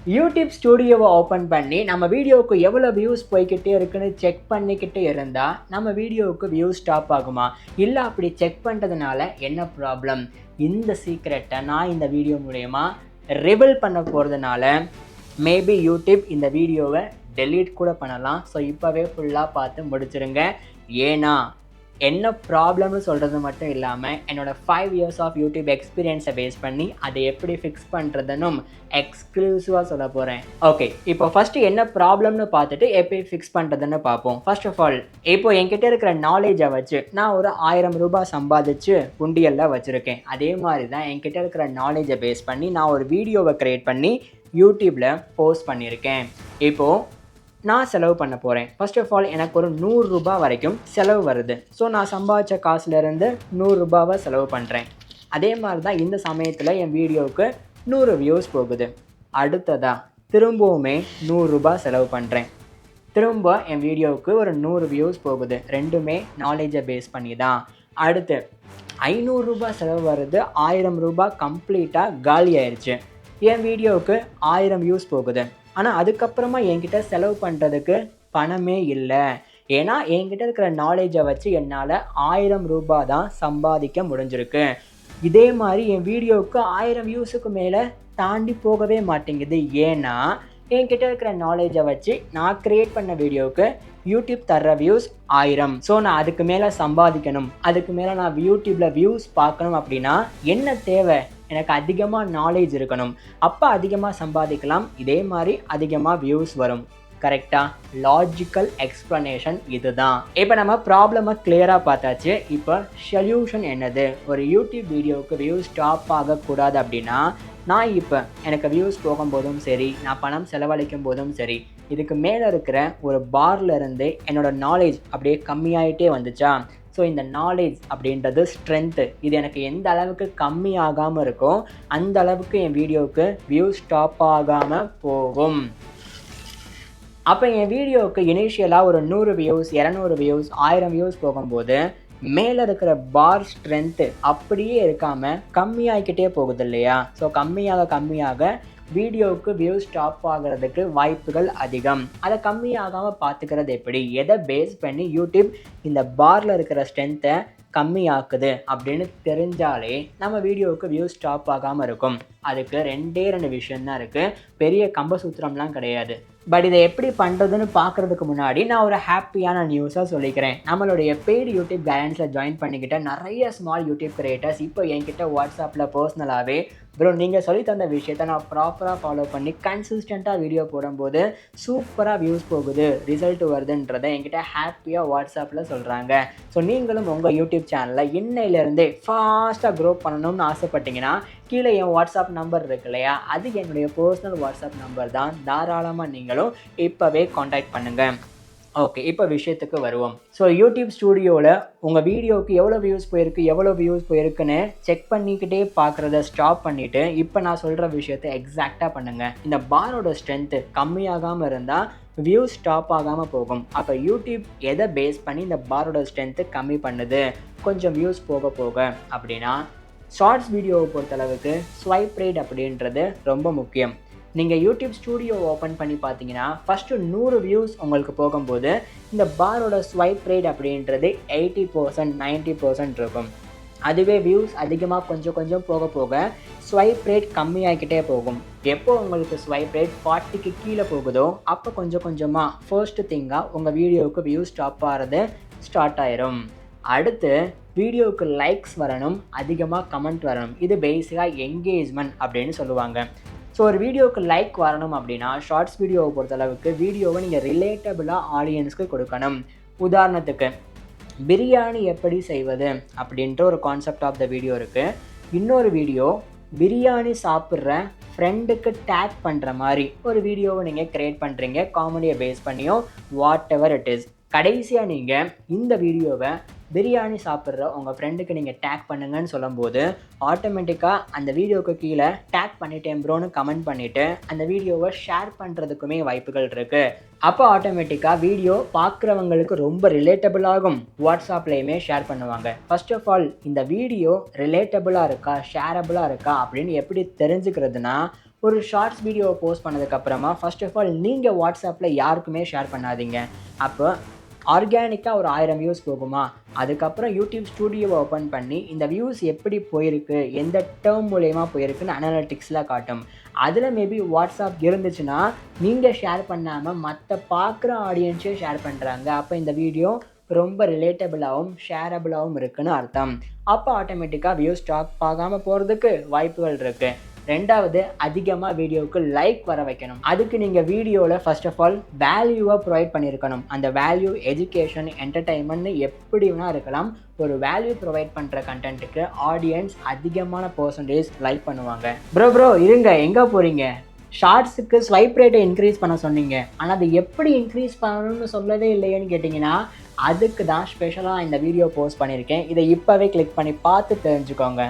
YouTube ஸ்டுடியோவை open பண்ணி நம்ம வீடியோவுக்கு எவ்வளோ வியூஸ் போய்கிட்டே இருக்குன்னு செக் பண்ணிக்கிட்டே இருந்தால் நம்ம வீடியோவுக்கு வியூஸ் ஸ்டாப் ஆகுமா? இல்லை அப்படி செக் பண்ணுறதுனால என்ன ப்ராப்ளம்? இந்த சீக்ரெட்டை நான் இந்த வீடியோ மூலயமா ரிவீல் பண்ண போகிறதுனால மேபி யூடியூப் இந்த வீடியோவை டெலீட் கூட பண்ணலாம். ஸோ இப்போவே ஃபுல்லாக பார்த்து முடிச்சிருங்க. ஏன்னா என்ன ப்ராப்ளம்னு சொல்கிறது மட்டும் இல்லாமல் என்னோடய 5 years ஆஃப் யூடியூப் எக்ஸ்பீரியன்ஸை பேஸ் பண்ணி அதை எப்படி ஃபிக்ஸ் பண்ணுறதுன்னும் எக்ஸ்க்ளூசிவாக சொல்ல போகிறேன். ஓகே, இப்போ ஃபஸ்ட்டு என்ன ப்ராப்ளம்னு பார்த்துட்டு எப்படி ஃபிக்ஸ் பண்ணுறதுன்னு பார்ப்போம். ஃபர்ஸ்ட் ஆஃப் ஆல், இப்போ என்கிட்ட இருக்கிற நாலேஜை வச்சு நான் ஒரு 1000 ரூபாய் சம்பாதிச்சு உண்டியலில் வச்சுருக்கேன். அதே மாதிரி தான் என்கிட்ட இருக்கிற நாலேஜை பேஸ் பண்ணி நான் ஒரு வீடியோவை க்ரியேட் பண்ணி யூடியூப்பில் போஸ்ட் பண்ணியிருக்கேன். இப்போது நான் செலவு பண்ண போகிறேன். ஃபர்ஸ்ட் ஆஃப் ஆல், எனக்கு ஒரு 100 ரூபாய் வரைக்கும் செலவு வருது. ஸோ நான் சம்பாதிச்ச காசுலேருந்து 100 ரூபாவை செலவு பண்ணுறேன். அதே மாதிரி தான் இந்த சமயத்தில் என் வீடியோவுக்கு 100 வியூஸ் போகுது. அடுத்ததாக திரும்பவுமே 100 ரூபாய் செலவு பண்ணுறேன். திரும்ப என் வீடியோவுக்கு ஒரு 100 வியூஸ் போகுது. ரெண்டுமே நாலேஜை பேஸ் பண்ணி தான். அடுத்து 500 ரூபாய் செலவு வருது. 1000 ரூபாய் கம்ப்ளீட்டாக காலி ஆயிடுச்சு. என் வீடியோவுக்கு 1000 வியூஸ் போகுது. ஆனால் அதுக்கப்புறமா என்கிட்ட செலவு பண்ணுறதுக்கு பணமே இல்லை. ஏன்னா என்கிட்ட இருக்கிற நாலேஜை வச்சு என்னால் 1000 ரூபாய் தான் சம்பாதிக்க முடிஞ்சிருக்கு. இதே மாதிரி என் வீடியோவுக்கு 1000 வியூஸுக்கு மேலே தாண்டி போகவே மாட்டேங்குது. ஏன்னா என்கிட்ட இருக்கிற நாலேஜை வச்சு நான் க்ரியேட் பண்ண வீடியோவுக்கு யூடியூப் தர்ற வியூஸ் 1000. ஸோ நான் அதுக்கு மேலே சம்பாதிக்கணும், அதுக்கு மேலே நான் யூடியூப்பில் வியூஸ் பார்க்கணும் அப்படின்னா என்ன தேவை? எனக்கு அதிகமாக நாலேஜ் இருக்கணும். அப்போ அதிகமாக சம்பாதிக்கலாம், இதே மாதிரி அதிகமாக வியூஸ் வரும். கரெக்டாக? லாஜிக்கல் எக்ஸ்ப்ளனேஷன் இதுதான். இப்போ நம்ம ப்ராப்ளமை கிளியராக பார்த்தாச்சு. இப்போ சொல்யூஷன் என்னது? ஒரு யூடியூப் வீடியோவுக்கு வியூஸ் ஸ்டாப் ஆகக்கூடாது அப்படின்னா நான் இப்போ எனக்கு வியூஸ் போகும்போதும் சரி, நான் பணம் செலவழிக்கும் போதும் சரி, இதுக்கு மேலே இருக்கிற ஒரு பார்லேருந்து என்னோடய நாலேஜ் அப்படியே கம்மியாயிட்டே வந்துச்சா? ஸோ இந்த நாலேஜ் அப்படின்றது ஸ்ட்ரென்த்து. இது எனக்கு எந்த அளவுக்கு கம்மி ஆகாமல் இருக்கோ அந்த அளவுக்கு என் வீடியோவுக்கு வியூஸ் ஸ்டாப் ஆகாமல் போகும். அப்போ என் வீடியோவுக்கு இனிஷியலாக ஒரு 100 வியூஸ், 200 வியூஸ், 1000 வியூஸ் போகும்போது மேலே இருக்கிற பார் ஸ்ட்ரென்த்து அப்படியே இருக்காமல் கம்மியாகிக்கிட்டே போகுது இல்லையா? ஸோ கம்மியாக வீடியோவுக்கு வியூஸ் ஸ்டாப் ஆகிறதுக்கு வாய்ப்புகள் அதிகம். அதை கம்மியாகாமல் பார்த்துக்கிறது எப்படி? எதை பேஸ் பண்ணி யூடியூப் இந்த பாரில் இருக்கிற ஸ்ட்ரென்த்தை கம்மியாக்குது அப்படின்னு தெரிஞ்சாலே நம்ம வீடியோவுக்கு வியூஸ் ஸ்டாப் ஆகாமல் இருக்கும். அதுக்கு 2 விஷயந்தான் இருக்குது. பெரிய கம்பசூத்திரம்லாம் கிடையாது. பட் இதை எப்படி பண்ணுறதுன்னு பார்க்குறதுக்கு முன்னாடி நான் ஒரு ஹாப்பியான நியூஸாக சொல்லிக்கிறேன். நம்மளுடைய பெய்டு யூடியூப் கைடன்ஸில் ஜாயின் பண்ணிக்கிட்ட நிறைய ஸ்மால் யூடியூப் கிரியேட்டர்ஸ் இப்போ என்கிட்ட வாட்ஸ்அப்பில் பர்சனலாகவே ப்ரோ நீங்கள் சொல்லி தந்த விஷயத்தை நான் ப்ராப்பராக ஃபாலோ பண்ணி கன்சிஸ்டண்ட்டாக வீடியோ போடும்போது சூப்பராக வியூஸ் போகுது, ரிசல்ட் வருதுன்றதை என்கிட்ட ஹாப்பியாக வாட்ஸ்அப்பில் சொல்கிறாங்க. ஸோ நீங்களும் உங்கள் யூடியூப் சேனலில் இன்னையிலேருந்தே ஃபாஸ்ட்டாக க்ரோ பண்ணணும்னு ஆசைப்பட்டீங்கன்னா கீழே என் வாட்ஸ்அப் நம்பர் இருக்கு இல்லையா? அது என்னுடைய பர்சனல் வாட்ஸ்அப் நம்பர் தான். தாராளமாக நீங்களும் இப்போவே காண்டாக்ட் பண்ணுங்கள். ஓகே, இப்போ விஷயத்துக்கு வருவோம். ஸோ யூடியூப் ஸ்டுடியோவில் உங்கள் வீடியோவுக்கு எவ்வளோ வியூஸ் போயிருக்குன்னு செக் பண்ணிக்கிட்டே பார்க்குறத ஸ்டாப் பண்ணிவிட்டு இப்போ நான் சொல்கிற விஷயத்த எக்ஸாக்டாக பண்ணுங்கள். இந்த பாரோட ஸ்ட்ரென்த்து கம்மியாகாமல் இருந்தால் வியூஸ் ஸ்டாப் ஆகாமல் போகும். அப்போ யூடியூப் எதை பேஸ் பண்ணி இந்த பாரோட ஸ்ட்ரென்த்து கம்மி பண்ணுது கொஞ்சம் வியூஸ் போக அப்படின்னா ஷார்ட்ஸ் வீடியோவை பொறுத்தளவுக்கு ஸ்வைப் ரேட் அப்படின்றது ரொம்ப முக்கியம். நீங்கள் யூடியூப் ஸ்டுடியோ ஓப்பன் பண்ணி பார்த்தீங்கன்னா ஃபஸ்ட்டு 100 வியூஸ் உங்களுக்கு போகும்போது இந்த பாரோட ஸ்வைப் ரேட் அப்படின்றது 80%, 90% இருக்கும். அதுவே வியூஸ் அதிகமாக கொஞ்சம் போக ஸ்வைப் ரேட் கம்மியாகிக்கிட்டே போகும். எப்போ உங்களுக்கு ஸ்வைப் ரேட் 40க்கு கீழே போகுதோ அப்போ கொஞ்சமாக ஃபர்ஸ்ட் திங்காக உங்கள் வீடியோவுக்கு வியூஸ் ஸ்டாப் ஆகிறது ஸ்டார்ட் ஆயிரும். அடுத்து வீடியோவுக்கு லைக்ஸ் வரணும், அதிகமாக கமெண்ட் வரணும். இது பேசிக்காக என்கேஜ்மெண்ட் அப்படின்னு சொல்லுவாங்க. ஸோ ஒரு வீடியோவுக்கு லைக் வரணும் அப்படின்னா ஷார்ட்ஸ் வீடியோவை பொறுத்தளவுக்கு வீடியோவை நீங்கள் ரிலேட்டபிளாக ஆடியன்ஸ்க்கு கொடுக்கணும். உதாரணத்துக்கு பிரியாணி எப்படி செய்வது அப்படின்ற ஒரு கான்செப்ட் ஆஃப் த வீடியோ இருக்குது. இன்னொரு வீடியோ பிரியாணி சாப்பிட்ற ஃப்ரெண்டுக்கு டேக் பண்ணுற மாதிரி ஒரு வீடியோவை நீங்கள் க்ரியேட் பண்ணுறீங்க, காமெடியை பேஸ் பண்ணியோ வாட் எவர் இட் இஸ். கடைசியாக நீங்கள் இந்த வீடியோவை பிரியாணி சாப்பிட்ற உங்கள் ஃப்ரெண்டுக்கு நீங்கள் டேக் பண்ணுங்கன்னு சொல்லும்போது ஆட்டோமேட்டிக்காக அந்த வீடியோவுக்கு கீழே டேக் பண்ணிட்டேன் ப்ரோன்னு கமெண்ட் பண்ணிவிட்டு அந்த வீடியோவை ஷேர் பண்ணுறதுக்குமே வாய்ப்புகள் இருக்குது. அப்போ ஆட்டோமேட்டிக்காக வீடியோ பார்க்குறவங்களுக்கு ரொம்ப ரிலேட்டபிள் ஆகும், வாட்ஸ்அப்லேயுமே ஷேர் பண்ணுவாங்க. ஃபர்ஸ்ட் ஆஃப் ஆல் இந்த வீடியோ ரிலேட்டபிளாக இருக்கா, ஷேரபிளாக இருக்கா அப்படின்னு எப்படி தெரிஞ்சுக்கிறதுனா ஒரு ஷார்ட்ஸ் வீடியோவை போஸ்ட் பண்ணதுக்கப்புறமா ஃபர்ஸ்ட் ஆஃப் ஆல் நீங்கள் வாட்ஸ்அப்பில் யாருக்குமே ஷேர் பண்ணாதீங்க. அப்போ ஆர்கானிக்காக ஒரு 1000 வியூஸ் போகுமா, அதுக்கப்புறம் யூடியூப் ஸ்டூடியோவை ஓப்பன் பண்ணி இந்த வியூஸ் எப்படி போயிருக்கு, எந்த டேர்ம் மூலயமா போயிருக்குன்னு அனலிட்டிக்ஸில் காட்டும். அதில் மேபி வாட்ஸ்அப் இருந்துச்சுன்னா நீங்கள் ஷேர் பண்ணாமல் மற்ற பார்க்குற ஆடியன்ஸே ஷேர் பண்ணுறாங்க. அப்போ இந்த வீடியோ ரொம்ப ரிலேட்டபிளாகவும் ஷேரபிளாகவும் இருக்குன்னு அர்த்தம். அப்போ ஆட்டோமேட்டிக்காக வியூஸ் ஸ்டாக் ஆகாமல் போகிறதுக்கு வாய்ப்புகள் இருக்குது. ரெண்டாவது, அதிகமாக வீடியோவுக்கு லைக் வர வைக்கணும். அதுக்கு நீங்கள் வீடியோவில் ஃபர்ஸ்ட் ஆஃப் ஆல் வேல்யூவாக ப்ரொவைட் பண்ணியிருக்கணும். அந்த வேல்யூ எஜுகேஷன், என்டர்டைன்மெண்ட்னு எப்படி வேணால் இருக்கலாம். ஒரு வேல்யூ ப்ரொவைட் பண்ணுற கண்டென்ட்டுக்கு ஆடியன்ஸ் அதிகமான பர்சன்டேஜ் லைக் பண்ணுவாங்க. ப்ரோ இருங்க, எங்கே போகிறீங்க? ஷார்ட்ஸுக்கு ஸ்வைப் ரேட்டை இன்க்ரீஸ் பண்ண சொன்னீங்க, ஆனால் அது எப்படி இன்க்ரீஸ் பண்ணணும்னு சொல்லவே இல்லையேன்னு கேட்டிங்கன்னா, அதுக்கு தான் ஸ்பெஷலாக இந்த வீடியோ போஸ்ட் பண்ணியிருக்கேன். இதை இப்போவே கிளிக் பண்ணி பார்த்து தெரிஞ்சுக்கோங்க.